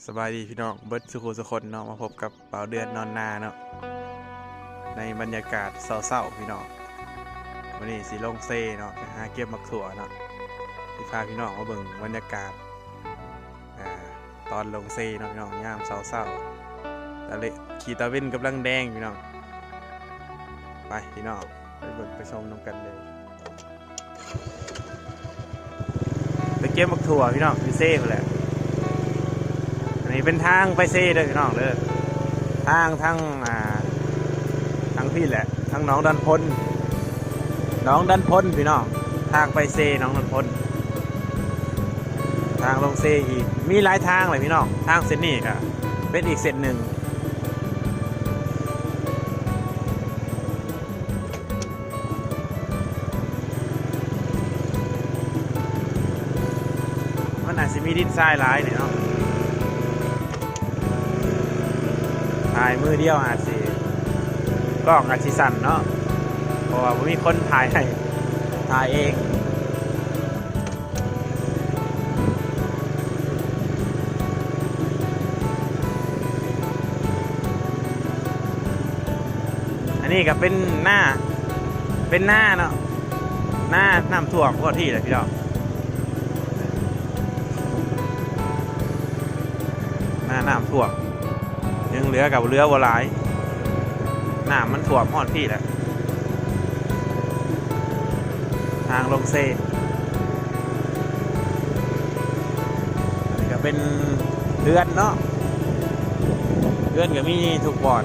สบายดีพี่น้องเบิร์ดสุขุสุคนเนาะมาพบกับเป่าเดือนนอนนาเนาะในบรรยากาศเศร้าๆพี่น้องวันนี้สีลงเซ่เนาะไปหาเก็บมักถั่วเนาะที่พาพี่น้องมาเบิ่งบรรยากาศตอนลงเซ่เนาะพี่น้องยามเศร้าๆตะเลขี่ตะเวนกำลังแดงพี่น้องไปพี่น้องไปเบิ่งไปชมน้ำกันเลยไปเก็บมักถั่วพี่น้องพี่เซ่แหละนี่เป็นทางไปเซ่เด้อพี่น้องเด้อทางพี่แหละทางน้องดันพลพี่น้องทางไปเซ่น้องดันพลทางลงเซ่อีกมีหลายทางเลยพี่น้องทางเส้นนี้ก็เป็นอีกเส้นหนึ่งมันอาจจะมีดินทรายหลายเนี่ยเนาะถ่ายมือเดียวอาจสิกล้องอาจสิสั่นเนาะเพราะว่าผมมีคนถ่ายให้ถ่ายเองอันนี้ก็เป็นหน้าเนาะหน้าน้ำท่วมทั่วที่เลยพี่น้องหน้าน้ำท่วมยังเหลือกับเรือวัวลายน้ำมันถ่วมหอดพี่แหละทางลงเซ่นี่ก็เป็นเรือนเนาะเรือนก็มีทุกบ่อน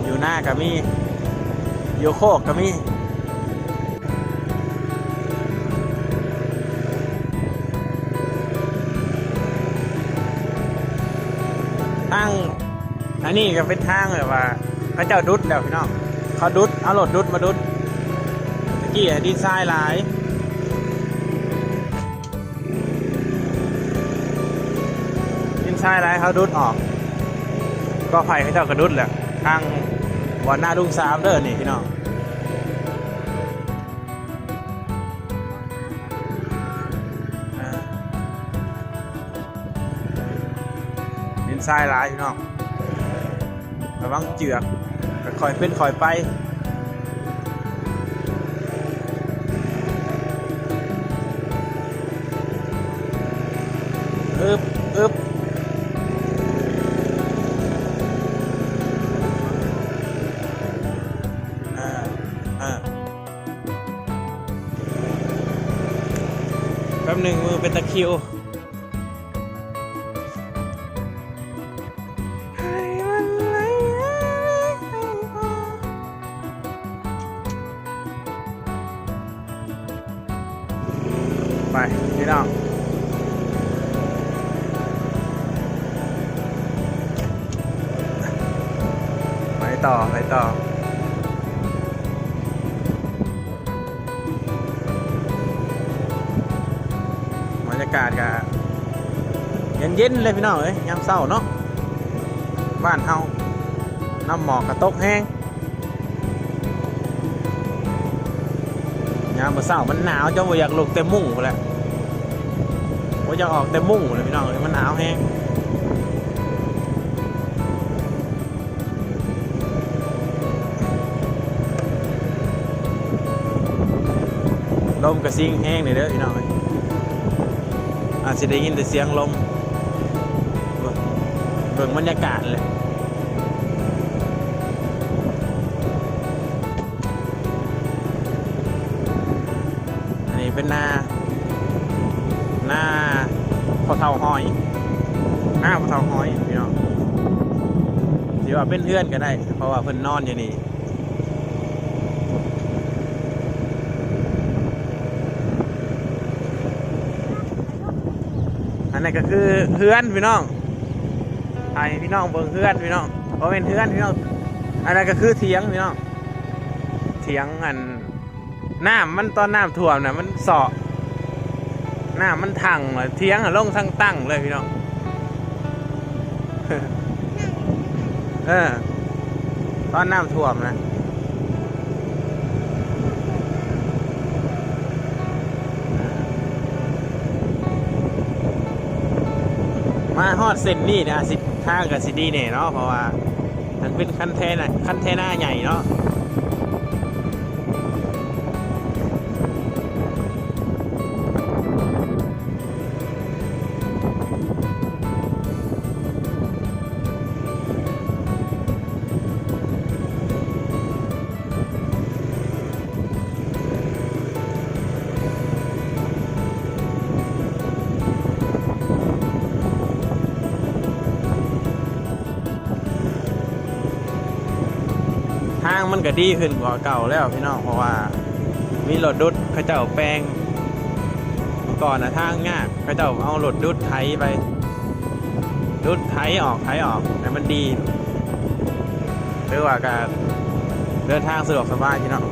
อยู่หน้าก็มีอยู่โคกก็มีทางอันนี้ก็เป็นทางแบบว่าพระเจ้าดุดแล้วพี่น้องเขาดุดเอารถดุดมาดุดตะกี้ดินทรายหลายเขาดุดออกก็ไผ่เขาเจ้ากระดุดแหละทางบ่อนหน้าดุงสามเด้อนี่พี่น้องดินทรายหลายพี่น้องระวังเจือกคอยเป็นคอยไปอึบแป๊บหนึ่งมือเป็นตะคริวไปพี่น้องไปต่อบรรยากาศก็เย็นเลยพี่น้องเอ้ยยามเช้าเนาะบ้านเฮาน้ำหมอกกระตกแห้งยามมื้อเช้ามันหนาวจนบ่อยากลุกเต็มมุ้งพุ่นแหละบ่อยากออกเต็มมุ้งเลยพี่น้องเอ้ยมันหนาวแห้งลมกระซิ่งแห้งเลยเด้อพี่น้องอาจจะได้ยินแต่เสียงลมเบิ่งบรรยากาศเลยอันนี้เป็นหน้าพอเท่าห้อยหน้าพอเท่าห้อยพี่น้องที่ว่าเป็นเพื่อนก็ได้เพราะว่าเพิ่นนอนอยู่นี่อันนี้ก็คือเฮือนพี่น้องไอ้พี่น้องเบิ่งเฮือนพี่น้องเพราะเป็นเฮือนพี่น้องอันนั้นก็คือเถียงพี่น้องเถียงอันน้ำมันตอนน้ำท่วมน่ะมันเสาะน้ำมันทังเลยเถียงลงทั้งตั้งเลยพี่น้องตอนน้ำท่วมนะ มาฮอดเส้นนี่นะสิทางกับสิดีเนี่ยเนาะเพราะว่ามันเป็นคันเทน่าใหญ่เนาะทางมันก็ดีขึ้นกว่าเก่าแล้วพี่น้องเพราะว่ามีรถดุดเขาเจ้าแปลงก่อนนะทางยากเขาเจ้าเอารถดุดไถไปดุดไถออกแต่มันดีหรือว่าการเดินทางสะดวกสบายพี่น้อง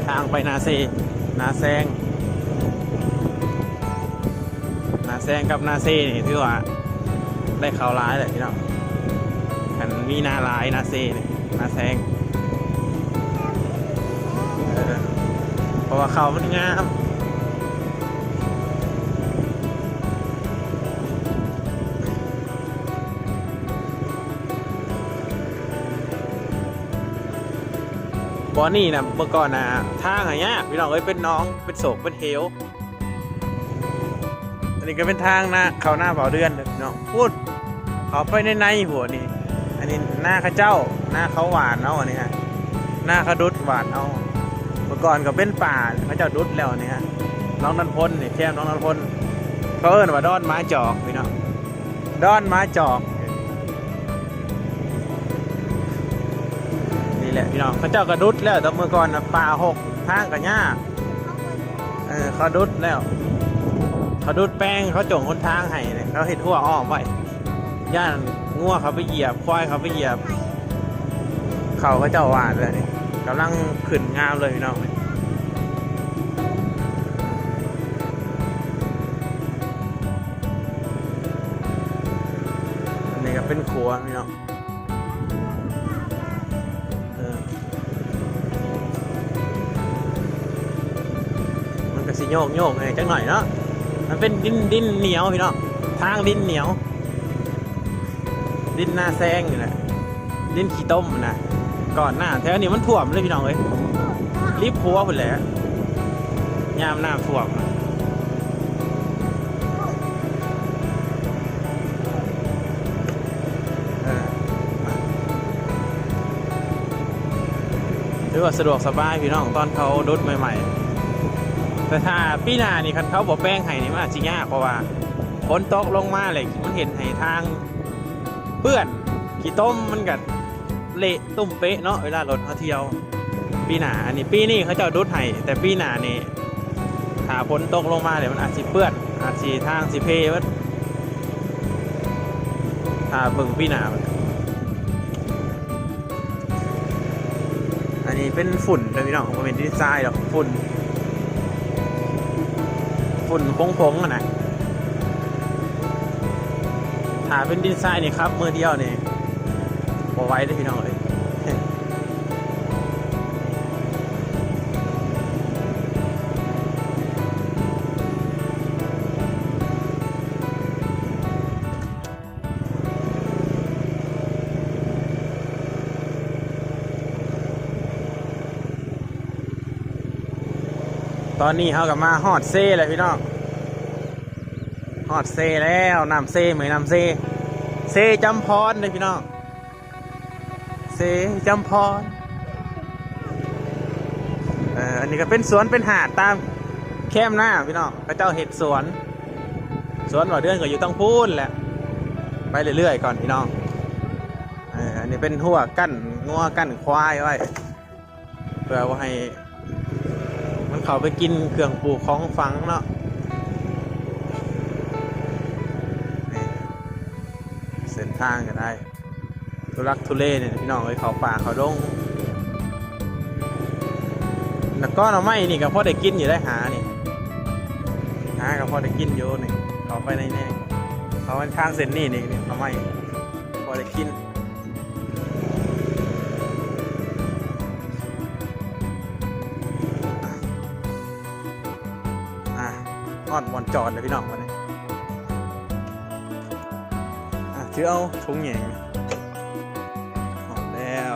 ทางไปนาแซงกับนาเซนี่ถือว่าได้ข่าวร้ายเลยพี่น้องมันมีนาลายนาเซนี่นาแซงเพราะว่าเขามันงามบ่อนี่นะเมื่อก่อนนะทางอะไรเงี้ยพี่น้องเอ้ยเป็นน้องเป็นโศกเป็นเหวอันนี้ก็เป็นทางนะเขาหน้าเบาเดือนพี่น้องพูดเขาไปในหัวนี่อันนี้หน้าเขาเจ้าหน้าเขาหวานเอาอันนี้ฮะหน้าเขาดุดหวานเอาเมื่อก่อนก็เป็นป่าเขาเจ้าดุดแล้วนี่ฮะน้องนันพลนี่แค่น้องนันพลเขาเอิ้นว่าดอนไม้จอกพี่น้องดอนไม้จอกนี่แหละพี่น้องเขาเจ้ากระดุดแล้วแต่เมื่อก่อนนะป่าหกทางกับหญ้าเขาดุดแล้วเขาดุดแป้งเขาจงคนทางให้เนี่ยเขาเห็ดทั่วอ้อมไว้ย่านงัวเขาไปเหยียบควายเขาไปเหยียบเขาเจ้าหวานเลยนี่กำลังขึ้นงามเลยพี่น้องอันนี้ก็เป็นครัวพี่น้องมันก็สิโยกไงจังหน่อยเนาะมันเป็นดินเหนียวพี่น้องทางดินเหนียวดินหน้าแซงอยู่นะดินขี้ต้มนะก่อนหน้าแถวนี้มันท่วมเลยพี่น้องเอ้ยรีบพัวหมดแล้วยามหน้าท่วมหรือว่าสะดวกสบายพี่น้องตอนเขาดุดใหม่ๆแต่ถ้าปีหน้านี่คันเขาบอกแป้งไห้นี่มันอาจจะยากเพราะว่าฝนตกลงมาเลยมันเห็นไห้ทางเปื้อนขี้ต้มมันกัดเละตุ่มเป๊ะเนาะเวลารถเขาเที่ยวปีหน้าอันนี้ปีนี้เขาจะดุดไห้แต่ปีหน้านี่ถ้าฝนตกลงมาเลยมันอาจจะเปื้อนอาจจะทางสิเพมันถ้าเบิ่งปีหน้าอันนี้เป็นฝุ่นเลยพี่น้องมันเป็นดินทรายหรอกฝุ่นพงๆนะถ้าเป็นดินทรายนี่ครับมือเดียวนี่พอไว้ได้พี่น้องเลยตอนนี้เขากับมาฮอดเซ่เลยพี่น้องฮอดเซ่แล้วน้ำเซ่เหมือนน้ำเซ่จำพรเลยพี่น้องเซ่จำพรอันนี้ก็เป็นสวนเป็นหาดตามแคมหน้าพี่น้องพระเจ้าเห็ดสวนบ่อเดือนก็อยู่ต้องพูนแหละไปเรื่อยๆก่อนพี่น้องอันนี้เป็นหัวกั้นงัวกั้นควายไว้เพื่อว่าให้มันเขาไปกินเครื่องปลูกของฝังเนาะเส้นทางก็ได้ทุลักทุเลเนี่ยพี่น้องเลยเขาป่าเขาดงแล้วก็เราไม่นี่ก็พอได้กินอยู่ได้หาก็พอได้กินอยู่นี่เขาไปในนี่เขาทางเส้นนี่เขาไม่พอได้กินฮอดบอลจอดเลยพี่น้องวันนี้ ถือเอาถุงแหยงหอมแล้ว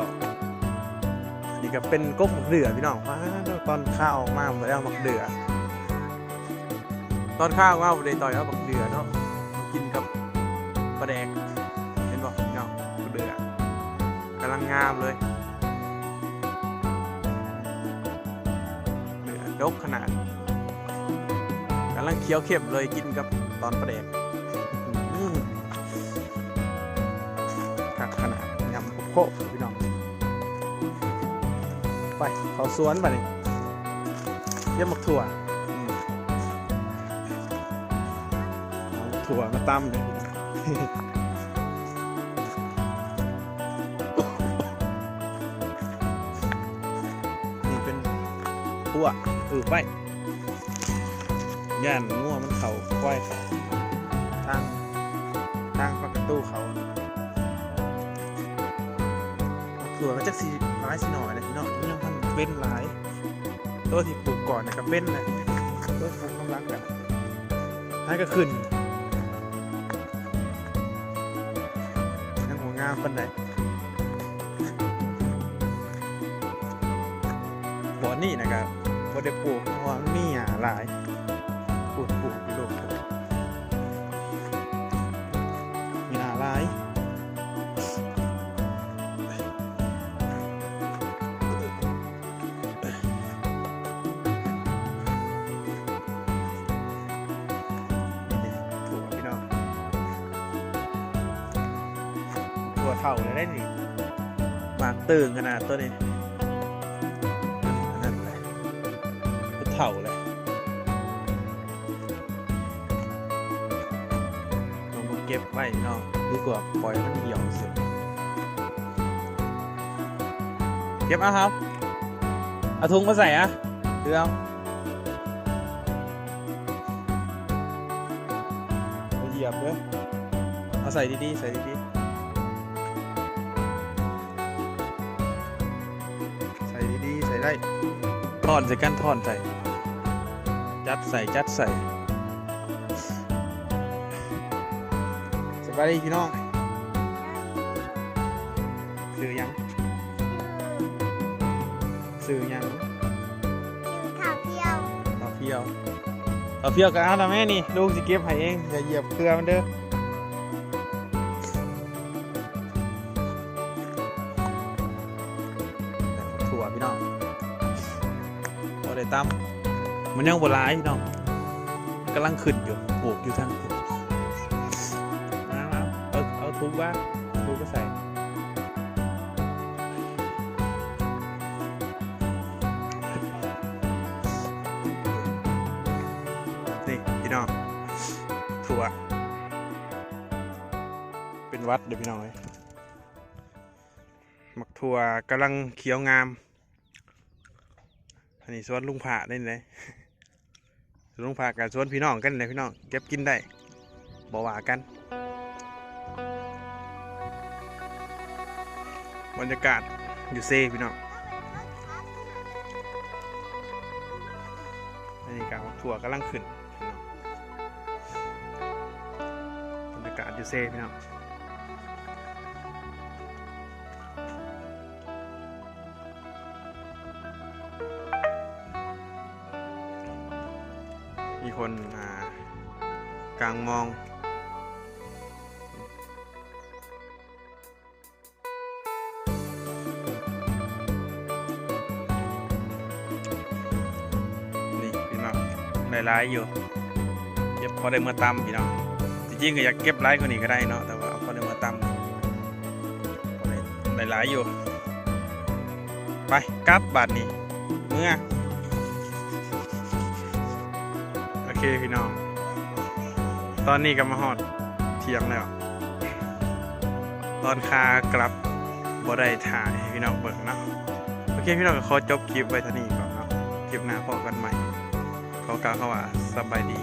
นี่ก็เป็นกบหมักเดือพี่น้องตอนข้าวออกมาผมได้เอาหมักเดือตอนข้าวว่าผมได้ต่อยเอาหมักเดือเนาะกินกับปลาแดกเห็นบอกพี่น้องหมักเดือกำลังงามเลยเดือดกขนาดกำลังเคี้ยวเข็มเลยกินกับตอนปลาแดกกักขนาดยำโคกพี่น้องไปเขาสวนไปเลยเยี่ยมหมักถั่วถั่วมาตำเลยนี่เป็นถั่วไปย่านงัวมันเขาควายเขาทางประตูเขาถั่วก็จะสีร้ายสีหน่อยเลยพี่น้องนี่ยังพันเป็นหลายตัวที่ปลูกก่อนนะก็เป็นเลยตัวที่กำลังกันให้ก็ขึ้นยังหัวงามปันไหนบ่อนี่นะครับบ่ได้ปลูกเพราะว่ามีหญ้าหลายปลูกอยู่โลกมีหญ้าหลายตัวเท่าเลยได้นี่หมากตึงขนาดตัวนี้นั่นเลยตัวเท่าเลยลงมาเก็บไว้เนาะดีกว่าปล่อยมันเหี่ยวเสียเก็บเอาครับเอาถุงมาใส่อะถือเอาเหยียบด้วยเอาใส่ดีๆใส่ดีๆใส่ได้ทอนใส่กันทอนใส่จัดใส่สบายดีพี่น้องซื้อยังข้าวเพียวกันเอาละแม่นี่ลูกจะเก็บให้เองอย่าเหยียบเครือมันเด้อถั่วพี่น้องพอได้ตำมันยังโบราณพี่น้องกำลังขึ้นอยู่ปลูกอยู่ทั้งเอาทุกว่าทุกก็ใส่นี่พี่น้องถั่วเป็นวัดเดี๋ยวพี่น้องเลยหมักถั่วกำลังเขียวงามอันนี้สวนลุงผ่าได้เลยสวนลุงผ่ากับสวนพี่น้องกันเลยพี่น้องเก็บกินได้บ่ว่ากันบรรยากาศอยู่เซ่พี่น้องอันนี้กับถั่วกำลังขึ้นบรรยากาศอยู่เซ่พี่น้องมีคนกลางมองนี่พี่น้องได้ร้ายอยู่เก็บพอได้เมื่อตำพี่น้องจริงๆก็อยากเก็บร้ายกว่านี้ก็ได้เนาะแต่ว่าพอได้เมื่อตำได้ร้ายอยู่ไปกลับบาทนี้เมื่อโอเคพี่น้องตอนนี้ก็มาฮอดเที่ยงแล้วตอนคากลับบ่ได้ถ่ายให้พี่น้องเบิ่งเนาะโอเคพี่น้องก็ขอจบคลิปไว้เท่านี้ก่อนเนาะคลิปหน้าพบกันใหม่ขอกล่าวคำว่าสบายดี